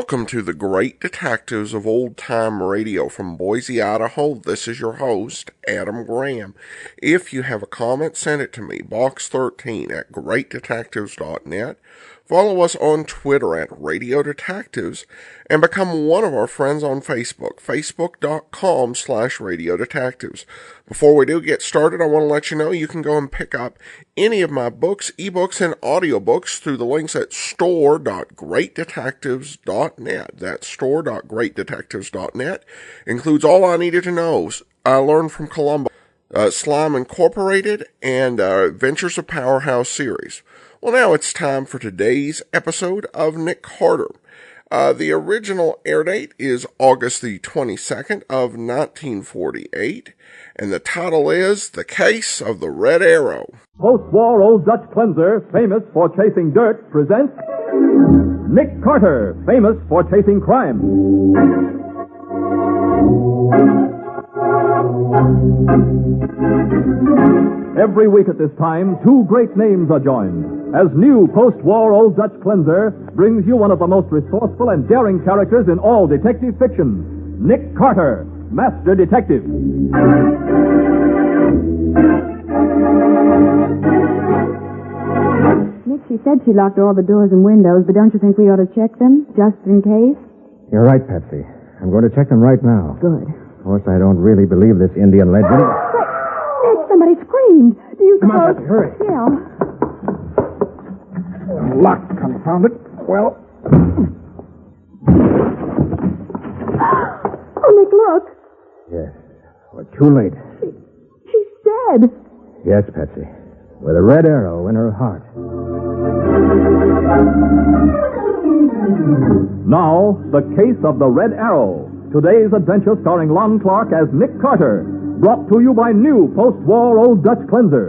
Welcome to the Great Detectives of Old Time Radio from Boise, Idaho. This is your host, Adam Graham. If you have a comment, send it to me, box13@greatdetectives.net. Follow us on Twitter at Radio Detectives and become one of our friends on Facebook, facebook.com/Radio Detectives. Before we do get started, I want to let you know you can go and pick up any of my books, ebooks, and audiobooks through the links at store.greatdetectives.net. That's store.greatdetectives.net. Includes all I needed to know. I learned from Columbo, Slime Incorporated, and Adventures of Powerhouse series. Well, now it's time for today's episode of Nick Carter. The original air date is August the 22nd of 1948, and the title is The Case of the Red Arrow. Post-war Old Dutch cleanser, famous for chasing dirt, presents Nick Carter, famous for chasing crime. Every week at this time, two great names are joined, as new post-war Old Dutch cleanser brings you one of the most resourceful and daring characters in all detective fiction, Nick Carter, Master Detective. Nick, she said she locked all the doors and windows, but don't you think we ought to check them, just in case? You're right, Patsy. I'm going to check them right now. Good. Of course, I don't really believe this Indian legend. Nick, somebody screamed. Do you Come on, suppose... Patsy, hurry. Yeah. Locked, confound it. Well... Oh, Nick, look. Yes. Well, too late. She's dead. Yes, Patsy. With a red arrow in her heart. Now, the case of the Red Arrow. Today's adventure starring Lon Clark as Nick Carter. Brought to you by new post-war Old Dutch cleanser.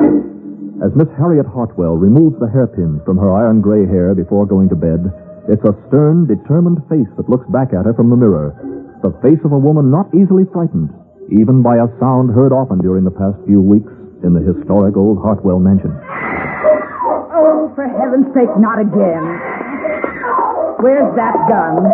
As Miss Harriet Hartwell removes the hairpins from her iron gray hair before going to bed, it's a stern, determined face that looks back at her from the mirror. The face of a woman not easily frightened, even by a sound heard often during the past few weeks in the historic old Hartwell mansion. Oh, for heaven's sake, not again. Where's that gun?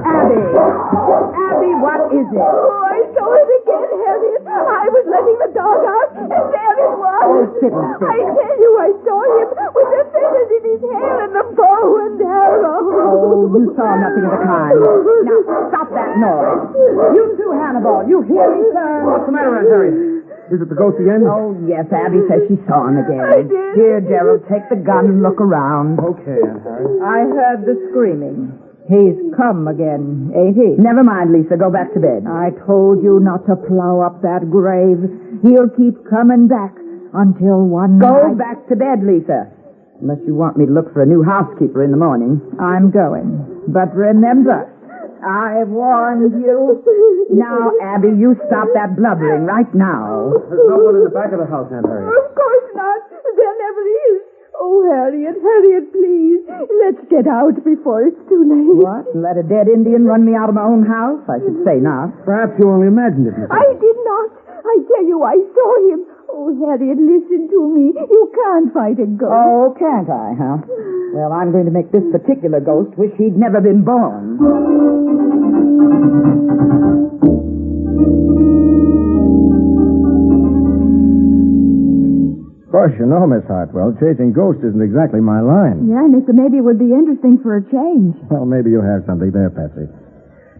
Abby, what is it? Oh, I saw it again, Harriet. I was letting the dog out, and there it was. Oh, Sidney. I tell you, I saw him with the feathers in his hair and the bow and arrow. Oh, you saw nothing of the kind. Now, stop that noise. You too, Hannibal. You hear me, sir? What's the matter, Aunt Harriet? Is it the ghost again? Oh, yes, Abby says she saw him again. I did. Here, Gerald, take the gun and look around. Okay, Aunt Harriet. I heard the screaming. He's come again, ain't he? Never mind, Lisa. Go back to bed. I told you not to plow up that grave. He'll keep coming back until one Go back to bed, Lisa. Unless you want me to look for a new housekeeper in the morning. I'm going. But remember, I've warned you. Now, Abby, you stop that blubbering right now. There's no one in the back of the house, Aunt Harriet. Of course not. There never is. Oh, Harriet, please. Let's get out before it's too late. What? Let a dead Indian run me out of my own house? I should say not. Perhaps you only imagined it, Miss. I did not. I tell you, I saw him. Oh, Harriet, listen to me. You can't fight a ghost. Oh, can't I, huh? Well, I'm going to make this particular ghost wish he'd never been born. Of course, you know, Miss Hartwell, chasing ghosts isn't exactly my line. Yeah, Nick, but maybe it would be interesting for a change. Well, maybe you have something there, Patsy.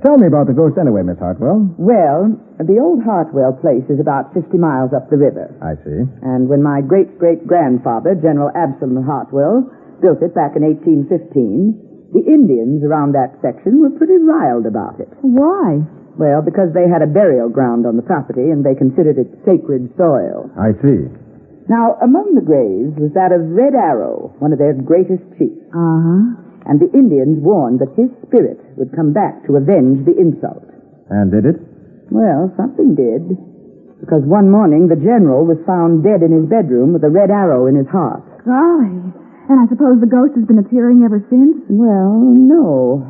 Tell me about the ghost anyway, Miss Hartwell. Well, the old Hartwell place is about 50 miles up the river. I see. And when my great-great-grandfather, General Absalom Hartwell, built it back in 1815, the Indians around that section were pretty riled about it. Why? Well, because they had a burial ground on the property and they considered it sacred soil. I see. Now, among the graves was that of Red Arrow, one of their greatest chiefs. Uh-huh. And the Indians warned that his spirit would come back to avenge the insult. And did it? Well, something did. Because one morning the general was found dead in his bedroom with a red arrow in his heart. Golly. And I suppose the ghost has been appearing ever since? Well, no.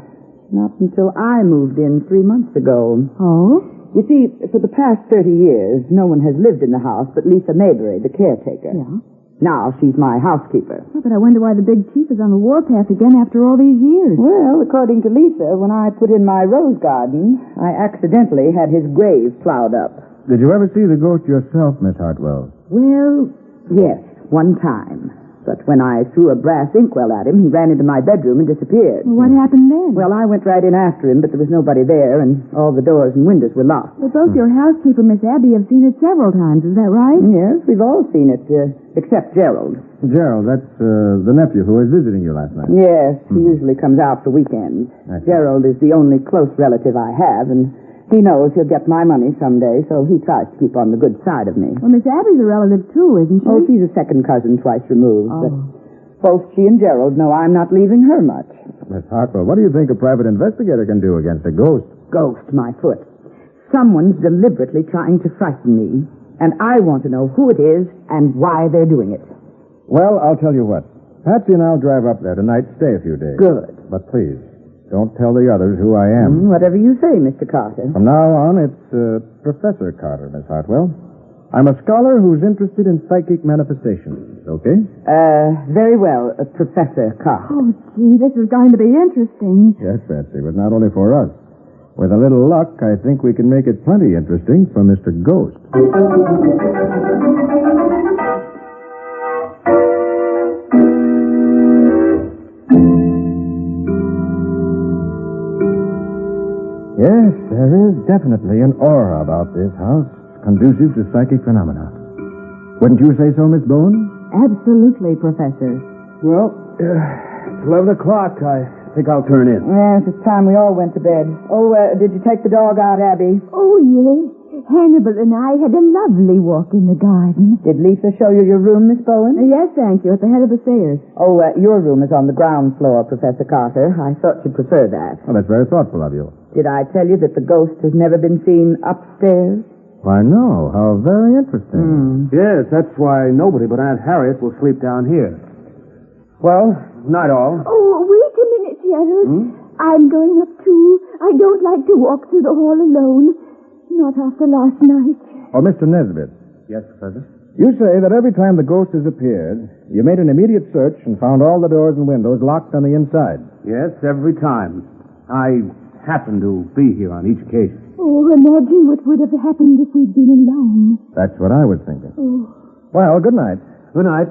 Not until I moved in 3 months ago. Oh? You see, for the past 30 years, no one has lived in the house but Lisa Maybury, the caretaker. Yeah. Now she's my housekeeper. Oh, but I wonder why the big chief is on the warpath again after all these years. Well, according to Lisa, when I put in my rose garden, I accidentally had his grave plowed up. Did you ever see the ghost yourself, Miss Hartwell? Well, yes, one time. But when I threw a brass inkwell at him, he ran into my bedroom and disappeared. Well, what happened then? Well, I went right in after him, but there was nobody there, and all the doors and windows were locked. But both your housekeeper, Miss Abby, have seen it several times. Is that right? Yes, we've all seen it, except Gerald. Gerald, that's the nephew who was visiting you last night. Yes, he usually comes out for weekends. Gerald is the only close relative I have, and he knows he'll get my money someday, so he tries to keep on the good side of me. Well, Miss Abby's a relative, too, isn't she? Oh, she's a second cousin twice removed. Oh. But both she and Gerald know I'm not leaving her much. Miss Hartwell, what do you think a private investigator can do against a ghost? Ghost, my foot. Someone's deliberately trying to frighten me, and I want to know who it is and why they're doing it. Well, I'll tell you what. Patsy and I'll drive up there tonight, stay a few days. Good. But please, don't tell the others who I am. Whatever you say, Mr. Carter. From now on, it's Professor Carter, Miss Hartwell. I'm a scholar who's interested in psychic manifestations, okay? Very well, Professor Carter. Oh, gee, this is going to be interesting. Yes, Patsy, but not only for us. With a little luck, I think we can make it plenty interesting for Mr. Ghost. Yes, there is definitely an aura about this house, conducive to psychic phenomena. Wouldn't you say so, Miss Bowen? Absolutely, Professor. Well, it's 11 o'clock. I think I'll turn in. Yes, it's time we all went to bed. Oh, did you take the dog out, Abby? Oh, yes. Hannibal and I had a lovely walk in the garden. Did Lisa show you your room, Miss Bowen? Yes, thank you, at the head of the stairs. Oh, your room is on the ground floor, Professor Carter. I thought you'd prefer that. Well, that's very thoughtful of you. Did I tell you that the ghost has never been seen upstairs? Why, no. How very interesting. Yes, that's why nobody but Aunt Harriet will sleep down here. Well, night all. Oh, wait a minute, Gerald. I'm going up, too. I don't like to walk through the hall alone. Not after last night. Oh, Mr. Nesbitt, Yes, Professor? you say that every time the ghost has appeared, you made an immediate search and found all the doors and windows locked on the inside. Yes, every time. I happen to be here on each occasion. Oh, imagine what would have happened if we'd been alone. That's what I was thinking. Oh. Well, good night. Good night.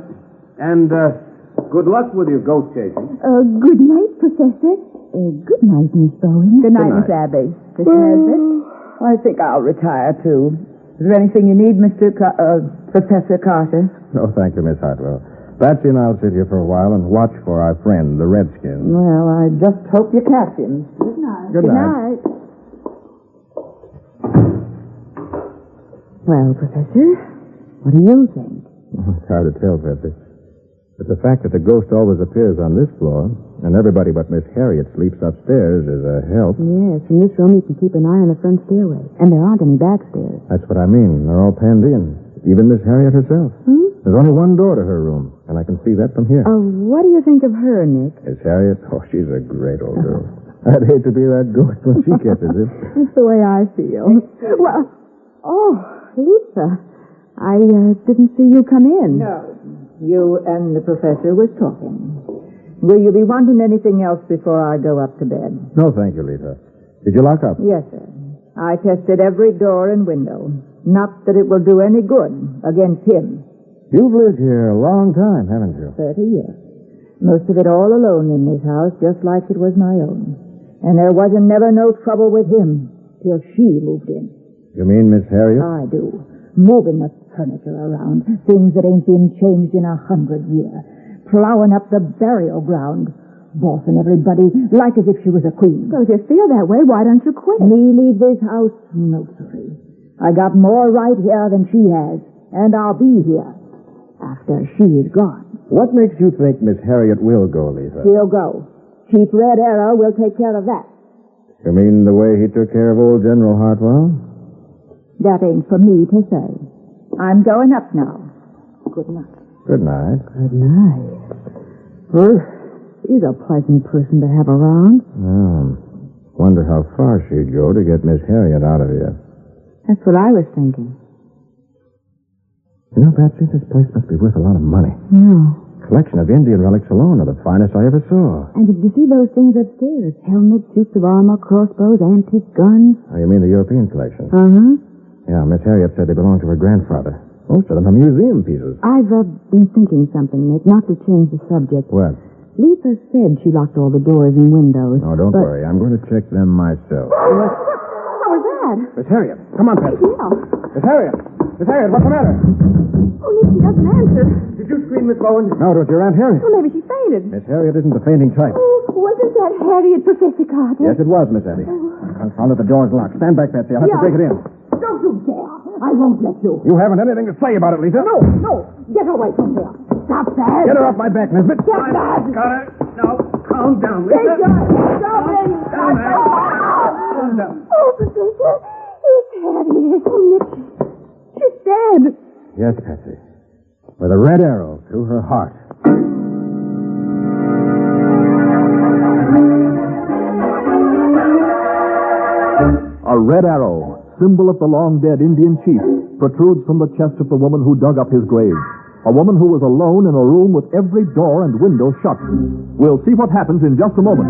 And, good luck with your ghost chasing. Good night, Professor. Good night, Miss Bowen. Good night, Miss Abby. Mr. Nesbitt? I think I'll retire, too. Is there anything you need, Professor Carter? No, thank you, Miss Hartwell. Patsy and I'll sit here for a while and watch for our friend, the Redskin. Well, I just hope you catch him. Good night. Good night. Well, Professor, what do you think? It's hard to tell, Patsy. But the fact that the ghost always appears on this floor, and everybody but Miss Harriet sleeps upstairs, is a help. Yes, from this room you can keep an eye on the front stairway. And there aren't any back stairs. That's what I mean. They're all penned in. Even Miss Harriet herself. There's only one door to her room, and I can see that from here. What do you think of her, Nick? Miss Harriet? Oh, she's a great old girl. I'd hate to be that ghost when she catches it. That's the way I feel. Well, Lisa, I didn't see you come in. No. You and the professor was talking. Will you be wanting anything else before I go up to bed? No, thank you, Lisa. Did you lock up? Yes, sir. I tested every door and window. Not that it will do any good against him. You've lived here a long time, haven't you? 30 years. Most of it all alone in this house, just like it was my own. And there wasn't never no trouble with him till she moved in. You mean Miss Harriet? I do. Moving the furniture around, things that ain't been changed in 100 years. Plowing up the burial ground. Bossing everybody like as if she was a queen. So if you feel that way, why don't you quit? Me leave this house? No, sorry. I got more right here than she has. And I'll be here after she is gone. What makes you think Miss Harriet will go, Lisa? She'll go. Chief Red Arrow will take care of that. You mean the way he took care of old General Hartwell? That ain't for me to say. I'm going up now. Good night. Good night. Good night. Well, she's a pleasant person to have around. Wonder how far she'd go to get Miss Harriet out of here. That's what I was thinking. You know, Patsy, this place must be worth a lot of money. Yeah. Collection of Indian relics alone are the finest I ever saw. And did you see those things upstairs? Helmets, suits of armor, crossbows, antique guns. Oh, you mean the European collection? Uh-huh. Yeah, Miss Harriet said they belonged to her grandfather. Most of them are museum pieces. I've been thinking something, Nick, not to change the subject. What? Lisa said she locked all the doors and windows. Oh, don't worry. I'm going to check them myself. What was that? Miss Harriet, come on, Patsy. Yeah. Miss Harriet! Miss Harriet, what's the matter? Oh, Nick, she doesn't answer. Did you scream, Miss Bowen? No, it was your Aunt Harriet. Well, maybe she fainted. Miss Harriet isn't the fainting type. Oh, wasn't that Harriet, Professor Carter? Yes, it was, Miss Abby. Confound it, the door's locked. Stand back, Patsy. I'll have to break it in. Don't you dare. I won't let you. You haven't anything to say about it, Lisa. No. Get away from there. Stop that. Get her off my back, Nesbit. Get that. Carter, now, calm down, Take Lisa. your hands off me. Down there. Calm down. Oh, Professor, it's Harriet. Oh, Nick, she's dead. Yes, Patsy. With a red arrow through her heart. A red arrow, symbol of the long-dead Indian chief, protrudes from the chest of the woman who dug up his grave. A woman who was alone in a room with every door and window shut. We'll see what happens in just a moment.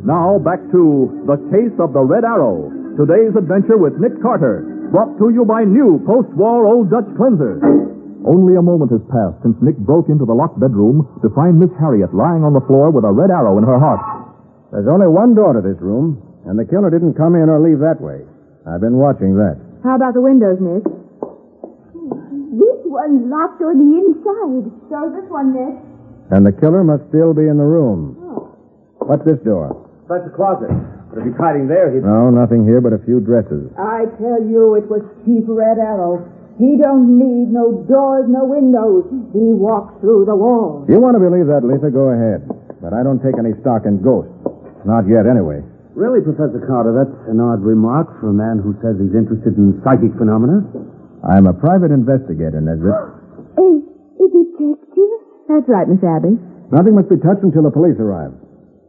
Now back to The Case of the Red Arrow. Today's adventure with Nick Carter, brought to you by new post-war Old Dutch cleanser. Only a moment has passed since Nick broke into the locked bedroom to find Miss Harriet lying on the floor with a red arrow in her heart. There's only one door to this room, and the killer didn't come in or leave that way. I've been watching that. How about the windows, Nick? This one's locked on the inside. So this one, Nick. And the killer must still be in the room. What's this door? That's the closet. But if he's hiding there, he'd... No, nothing here but a few dresses. I tell you, it was Chief Red Arrow. He don't need no doors, no windows. He walks through the walls. If you want to believe that, Lisa, go ahead. But I don't take any stock in ghosts. Not yet, anyway. Really, Professor Carter, that's an odd remark for a man who says he's interested in psychic phenomena. I'm a private investigator, Nesbit. A detective? That's right, Miss Abby. Nothing must be touched until the police arrive.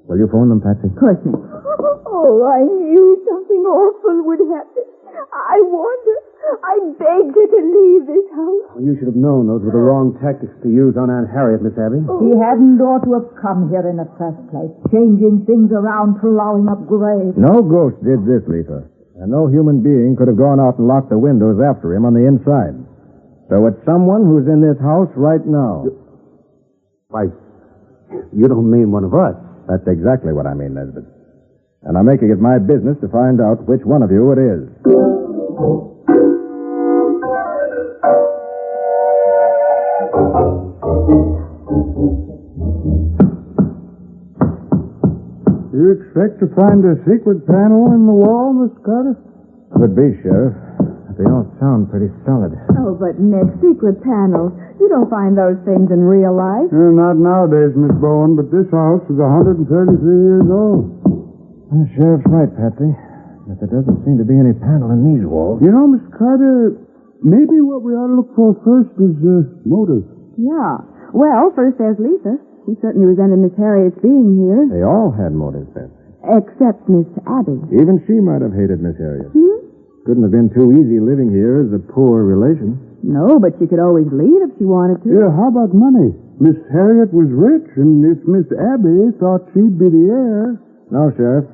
Will you phone them, Patsy? Of course, Nick. Oh, I knew something awful would happen. I warned her. I begged her to leave this house. Well, you should have known those were the wrong tactics to use on Aunt Harriet, Miss Abby. He hadn't ought to have come here in the first place, changing things around, plowing up graves. No ghost did this, Lisa. And no human being could have gone out and locked the windows after him on the inside. So it's someone who's in this house right now. Why, you don't mean one of us. That's exactly what I mean, Nesbit. And I'm making it my business to find out which one of you it is. You expect to find a secret panel in the wall, Miss Carter? Could be, Sheriff. They all sound pretty solid. Oh, but Nick, secret panels. You don't find those things in real life. Not nowadays, Miss Bowen, but this house is 133 years old. The Sheriff's right, Patsy. But there doesn't seem to be any panel in these walls. You know, Miss Carter, maybe what we ought to look for first is motive. Yeah. Well, first there's Lisa. She certainly resented Miss Harriet's being here. They all had motives, Patsy. Except Miss Abby. Even she might have hated Miss Harriet. Couldn't have been too easy living here as a poor relation. No, but she could always leave if she wanted to. Yeah, how about money? Miss Harriet was rich, and if Miss Abby thought she'd be the heir... No, Sheriff.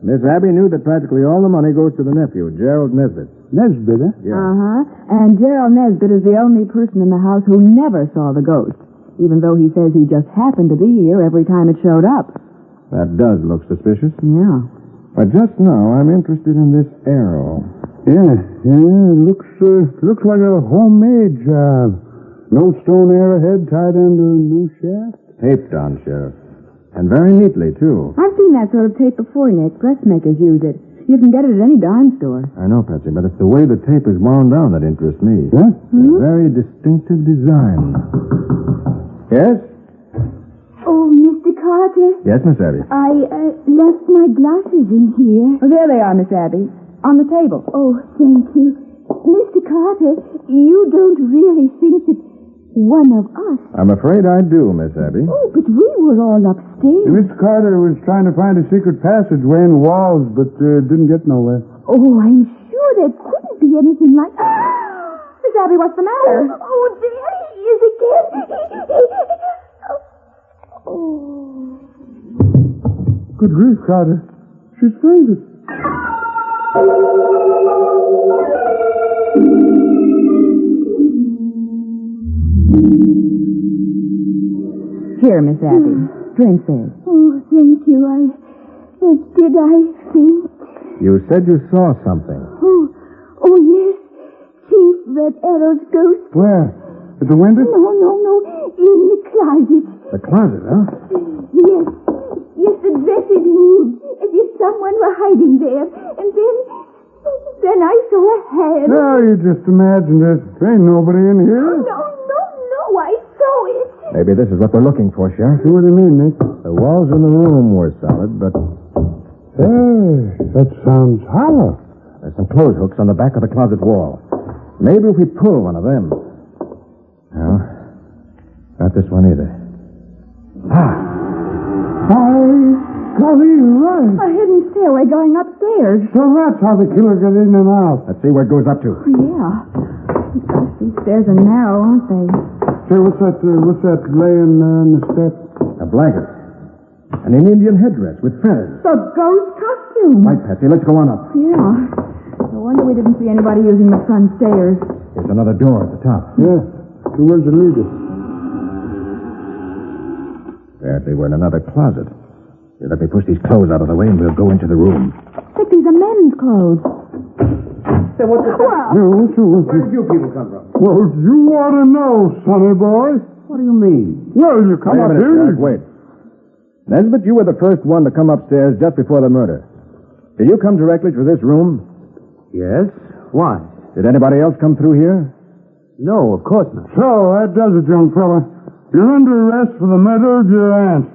Miss Abby knew that practically all the money goes to the nephew, Gerald Nesbit. Nesbit, eh? Yeah. Uh-huh. And Gerald Nesbit is the only person in the house who never saw the ghost, even though he says he just happened to be here every time it showed up. That does look suspicious. Yeah. But just now, I'm interested in this arrow. Yeah, looks like a homemade job. No stone arrowhead tied under a new shaft. Taped on, Sheriff. And very neatly, too. I've seen that sort of tape before, Nick. Dressmakers use it. You can get it at any dime store. I know, Patsy, but it's the way the tape is wound down that interests me. Huh? A very distinctive design. Yes? Oh, Mr. Carter, Yes, Miss Abby. I left my glasses in here. Oh, there they are, Miss Abby. On the table. Oh, thank you. Mr. Carter, you don't really think that one of us... I'm afraid I do, Miss Abby. Oh, but we were all upstairs. Mr. Carter was trying to find a secret passageway in the walls, but didn't get nowhere. Oh, I'm sure there couldn't be anything like... Miss Abby, what's the matter? Oh, there he is again. Oh. Good grief, Carter. She's fainted. Here, Miss Abby. Drink this. Oh, thank you. Did I faint? You said you saw something. Oh, yes. Chief Red Arrow's ghost. Where? At the window? No. In the closet. The closet, huh? Yes. Yes, the dress had moved, as if someone were hiding there. And then I saw a hand. No, you just imagined it. There ain't nobody in here. No, I saw it. Maybe this is what they're looking for, Sheriff. What do you mean, Nick? The walls in the room were solid, but Hey, that sounds hollow. there's some clothes hooks on the back of the closet wall. Maybe if we pull one of them. No, not this one either. By golly, right. A hidden stairway going upstairs. So that's how the killer got in and out. Let's see where it goes up to. Oh, yeah. These stairs are narrow, aren't they? Say, what's that laying there on the step? A blanket. And an Indian headdress with feathers. The ghost costume. Right, Patsy, let's go on up. Yeah. No wonder we didn't see anybody using the front stairs. There's another door at the top. Yeah. So where's the leader? Apparently we're in another closet. Here, let me push these clothes out of the way and we'll go into the room. But these are men's clothes. Say, what's the... Where did you people come from? Well, you ought to know, sonny boy. What do you mean? Well, you come Wait a up minute, here. Sheriff, wait. Nesbitt, you were the first one to come upstairs just before the murder. Did you come directly to this room? Yes? Why? Did anybody else come through here? No, of course not. So, that does it, young fella. You're under arrest for the murder of your aunt.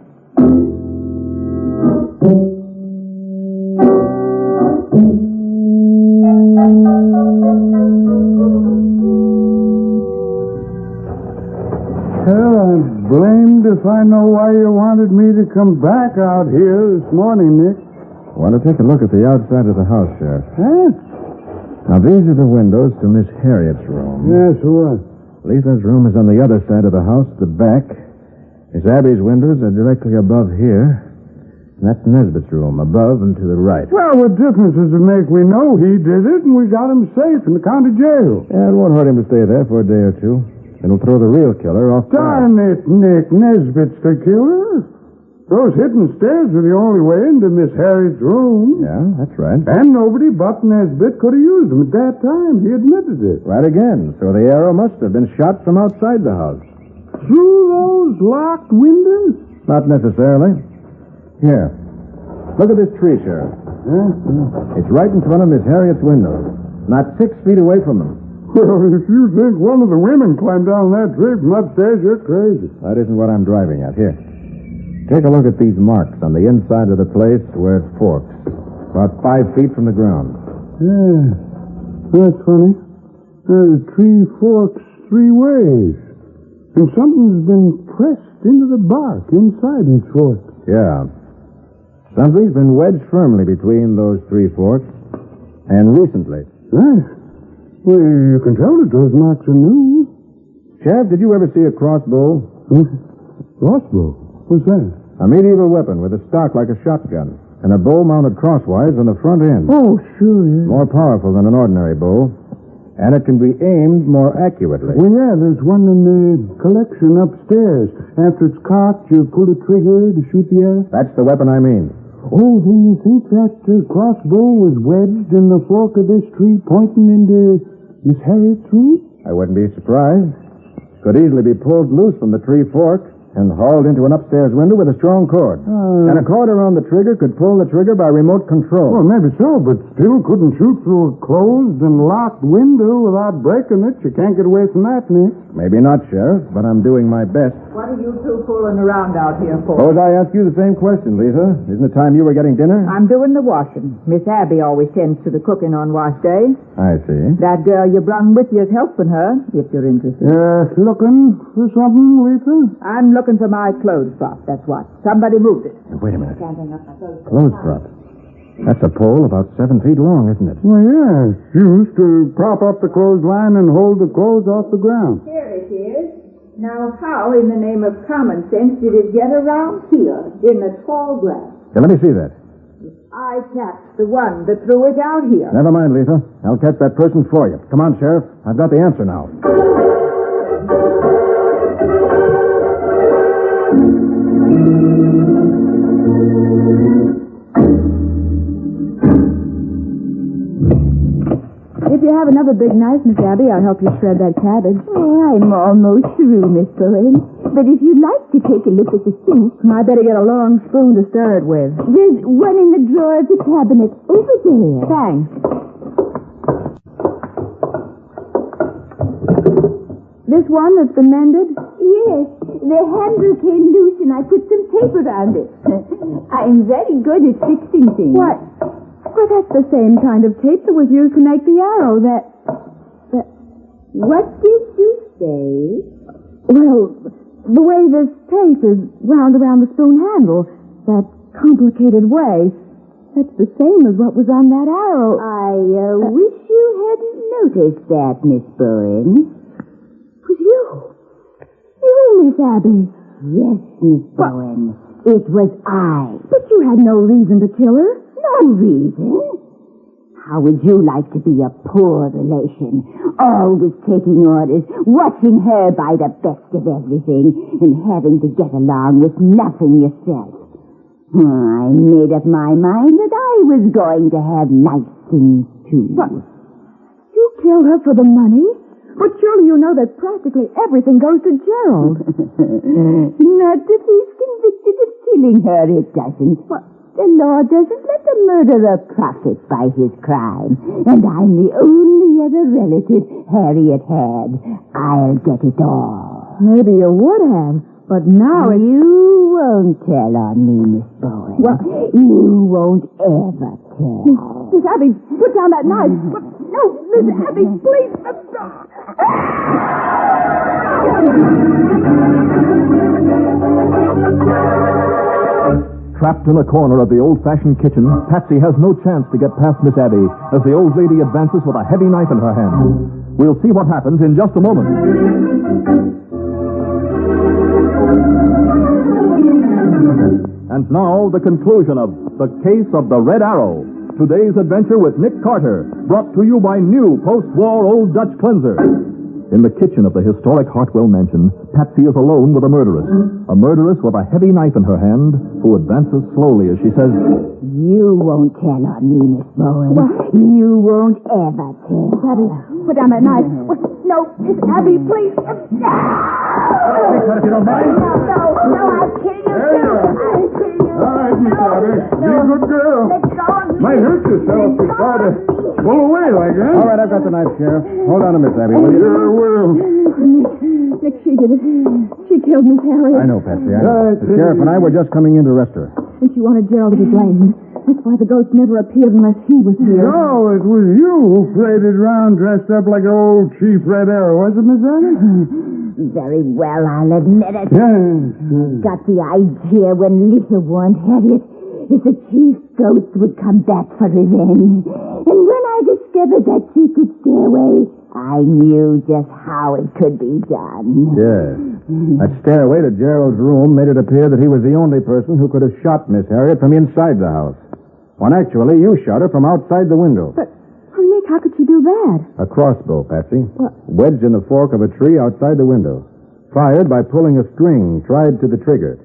Well, I'm blamed if I know why you wanted me to come back out here this morning, Nick. I want to take a look at the outside of the house, Sheriff. Huh? Now, these are the windows to Miss Harriet's room. Yes, what? Letha's room is on the other side of the house, the back. Miss Abby's windows are directly above here. And that's Nesbitt's room, above and to the right. Well, what difference does it make? We know he did it, and we got him safe in the county jail. Yeah, it won't hurt him to stay there for a day or two. It'll throw the real killer off guard. Darn it, Nick. Nesbitt's the killer. Those hidden stairs were the only way into Miss Harriet's room. Yeah, that's right. And nobody but Nesbitt could have used them at that time. He admitted it. Right again. So the arrow must have been shot from outside the house. Through those locked windows? Not necessarily. Here. Look at this tree, Sheriff. Yeah. It's right in front of Miss Harriet's window. Not 6 feet away from them. Well, if you think one of the women climbed down that tree from upstairs, you're crazy. That isn't what I'm driving at. Here. Take a look at these marks on the inside of the place where it forks. About 5 feet from the ground. Yeah. That's funny. The tree forks 3 ways. And something's been pressed into the bark inside its fork. Yeah. Something's been wedged firmly between those 3 forks. And recently. Right. Well, you can tell that those marks are new. Sheriff, did you ever see a crossbow? Crossbow? What's that? A medieval weapon with a stock like a shotgun. And a bow mounted crosswise on the front end. Oh, sure, yeah. More powerful than an ordinary bow. And it can be aimed more accurately. Well, yeah, there's one in the collection upstairs. After it's cocked, you pull the trigger to shoot the arrow. That's the weapon I mean. Oh, then you think that crossbow was wedged in the fork of this tree pointing into Miss Harriet's room? I wouldn't be surprised. Could easily be pulled loose from the tree fork and hauled into an upstairs window with a strong cord. And a cord around the trigger could pull the trigger by remote control. Well, maybe so, but still couldn't shoot through a closed and locked window without breaking it. You can't get away from that, Nick. Maybe not, Sheriff, but I'm doing my best. What are you two fooling around out here for? Suppose I ask you the same question, Lisa. Isn't it time you were getting dinner? I'm doing the washing. Miss Abby always tends to the cooking on wash day. I see. That girl you brung with you is helping her, if you're interested. Looking for something, Lisa? I'm looking for my clothes prop, that's what. Somebody moved it. Wait a minute. Can't hang up my clothes. Clothes prop. That's a pole about 7 feet long, isn't it? Well, yeah. It's used to prop up the clothesline and hold the clothes off the ground. Here it is. Now, how in the name of common sense did it get around here in the tall grass? Here, let me see that. I tapped the one that threw it out here. Never mind, Letha. I'll catch that person for you. Come on, Sheriff. I've got the answer now. If you have another big knife, Miss Abby, I'll help you shred that cabbage. Oh, I'm almost through, Miss Bowen. But if you'd like to take a look at the soup, I better get a long spoon to stir it with. there's one in the drawer of the cabinet over there. Thanks. This one that's been mended? Yes, the handle came loose and I put some tape around it. I'm very good at fixing things. What? Well, that's the same kind of tape that was used to make the arrow What did you say? Well, the way this tape is wound around the spoon handle, that complicated way, that's the same as what was on that arrow. I wish you hadn't noticed that, Miss Bowen. It was you. You, Miss Abby. Yes, Miss Bowen. It was I. But you had no reason to kill her. No reason. How would you like to be a poor relation, always taking orders, watching her buy the best of everything, and having to get along with nothing yourself? I made up my mind that I was going to have nice things, too. What? You killed her for the money? But surely you know that practically everything goes to Gerald. Not if he's convicted of killing her, it doesn't. What? The law doesn't let the murderer profit by his crime. And I'm the only other relative Harriet had. I'll get it all. Maybe you would have, but now You won't tell on me, Miss Bowen. What? You won't ever tell. Miss Abby, put down that knife. No, Miss Abby, please. Trapped in a corner of the old-fashioned kitchen, Patsy has no chance to get past Miss Abby as the old lady advances with a heavy knife in her hand. We'll see what happens in just a moment. And now, the conclusion of The Case of the Red Arrow. Today's adventure with Nick Carter, brought to you by new post-war Old Dutch Cleanser. In the kitchen of the historic Hartwell mansion, Patsy is alone with a murderess with a heavy knife in her hand, who advances slowly as she says, You won't tell on me, Miss Bowen. What? You won't ever tell. Abby, put down that knife. No, Miss Abby, please. If you don't mind. No, I'll kill you, There you are. I'll kill you. All right, Miss Abby. Be a good girl. Let go of me. Might hurt yourself if you try to pull away like that. All right, I've got the knife, Sheriff. Hold on to Miss Abby, will you? Sure will. Nick, she did it. She killed Miss Harriet. I know, Patsy. The sheriff and I were just coming in to arrest her. And she wanted Gerald to be blamed. That's why the ghost never appeared unless he was here. Oh, it was you who paraded around dressed up like old Chief Red Arrow, was it, Miss Abby? Very well, I'll admit it. Yes. Got the idea when Lisa warned Harriet that the chief ghost would come back for revenge. And when I discovered that secret stairway, I knew just how it could be done. Yes. That stairway to Gerald's room made it appear that he was the only person who could have shot Miss Harriet from inside the house. When actually you shot her from outside the window. But, Nick, how could she do that? A crossbow, Patsy. What? Wedged in the fork of a tree outside the window. Fired by pulling a string tied to the trigger.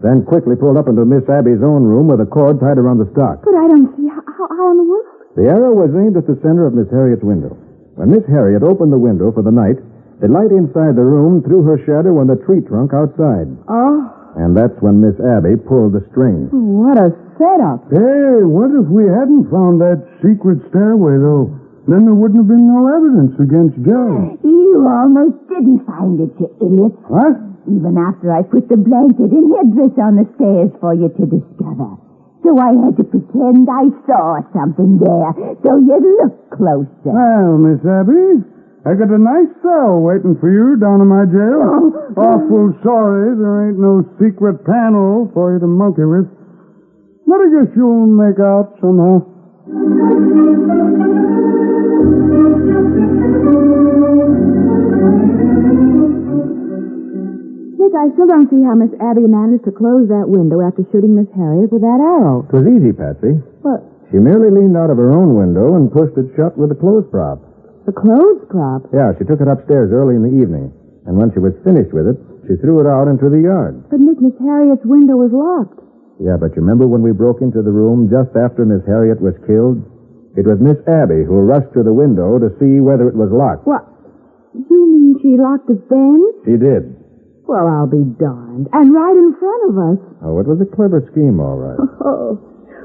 Then quickly pulled up into Miss Abby's own room with a cord tied around the stock. But I don't see how in the world. The arrow was aimed at the center of Miss Harriet's window. When Miss Harriet opened the window for the night, the light inside the room threw her shadow on the tree trunk outside. Oh, And that's when Miss Abby pulled the string. what a setup. Hey, what if we hadn't found that secret stairway, though? Then there wouldn't have been no evidence against Joe. You almost didn't find it, you idiot. What? Even after I put the blanket and headdress on the stairs for you to discover. So I had to pretend I saw something there, so you'd look closer. Well, Miss Abby, I got a nice cell waiting for you down in my jail. Awful sorry there ain't no secret panel for you to monkey with. But I guess you'll make out somehow. Nick, I still don't see how Miss Abby managed to close that window after shooting Miss Harriet with that arrow. It was easy, Patsy. What? She merely leaned out of her own window and pushed it shut with a clothes prop. The clothes prop? Yeah, she took it upstairs early in the evening. And when she was finished with it, she threw it out into the yard. But, Nick, Miss Harriet's window was locked. Yeah, but you remember when we broke into the room just after Miss Harriet was killed? It was Miss Abby who rushed to the window to see whether it was locked. What? You mean she locked it then? She did. Well, I'll be darned. And right in front of us. Oh, it was a clever scheme, all right. Oh,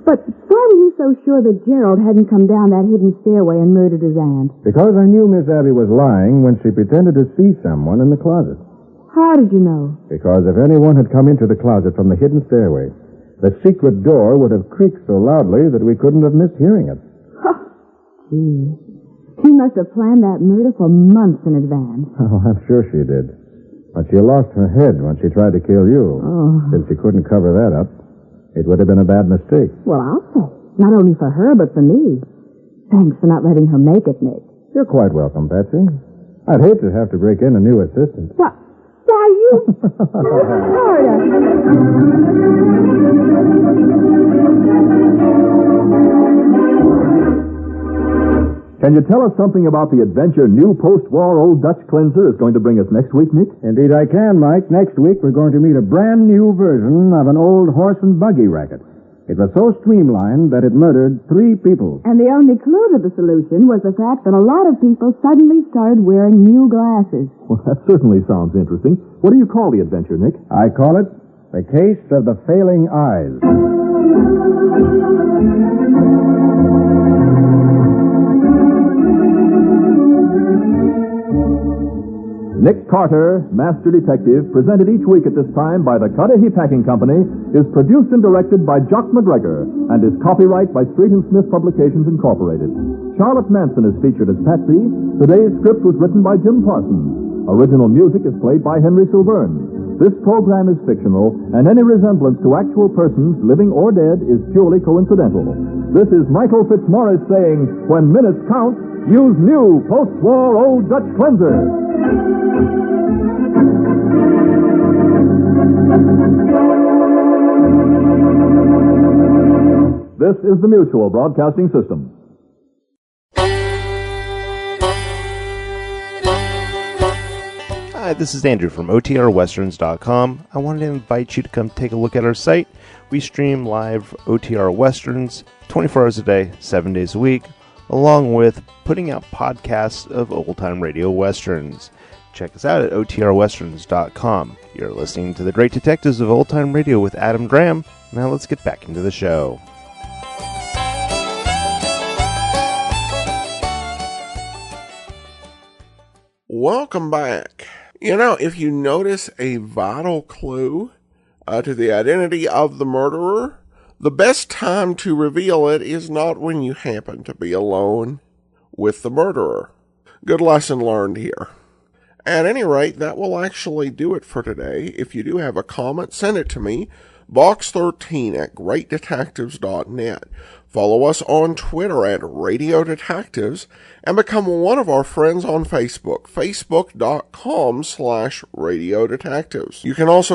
but why were you so sure that Gerald hadn't come down that hidden stairway and murdered his aunt? Because I knew Miss Abby was lying when she pretended to see someone in the closet. How did you know? Because if anyone had come into the closet from the hidden stairway, the secret door would have creaked so loudly that we couldn't have missed hearing it. Gee. She must have planned that murder for months in advance. Oh, I'm sure she did. But she lost her head when she tried to kill you. Oh. Since she couldn't cover that up, it would have been a bad mistake. Well, I'll say. Not only for her, but for me. Thanks for not letting her make it, Nick. You're quite welcome, Patsy. I'd hate to have to break in a new assistant. What? Why, you... Florida. Can you tell us something about the adventure new post-war Old Dutch cleanser is going to bring us next week, Nick? Indeed I can, Mike. Next week we're going to meet a brand new version of an old horse and buggy racket. It was so streamlined that it murdered 3 people. And the only clue to the solution was the fact that a lot of people suddenly started wearing new glasses. Well, that certainly sounds interesting. What do you call the adventure, Nick? I call it The Case of the Failing Eyes. Nick Carter, Master Detective, presented each week at this time by the Cudahy Packing Company, is produced and directed by Jock McGregor and is copyright by Street & Smith Publications, Incorporated. Charlotte Manson is featured as Patsy. Today's script was written by Jim Parsons. Original music is played by Henry Silverne. This program is fictional, and any resemblance to actual persons, living or dead, is purely coincidental. This is Michael Fitzmaurice saying, when minutes count, use new post-war Old Dutch cleanser. This is the Mutual Broadcasting System. Hi, this is Andrew from OTRWesterns.com. I wanted to invite you to come take a look at our site. We stream live OTR Westerns 24 hours a day, 7 days a week, along with putting out podcasts of old-time radio westerns. Check us out at OTRWesterns.com. You're listening to The Great Detectives of Old Time Radio with Adam Graham. Now let's get back into the show. Welcome back. You know, if you notice a vital clue to the identity of the murderer, the best time to reveal it is not when you happen to be alone with the murderer. Good lesson learned here. At any rate, that will actually do it for today. If you do have a comment, send it to me, box13@greatdetectives.net. Follow us on Twitter at Radio Detectives, and become one of our friends on Facebook, facebook.com/Radio Detectives. You can also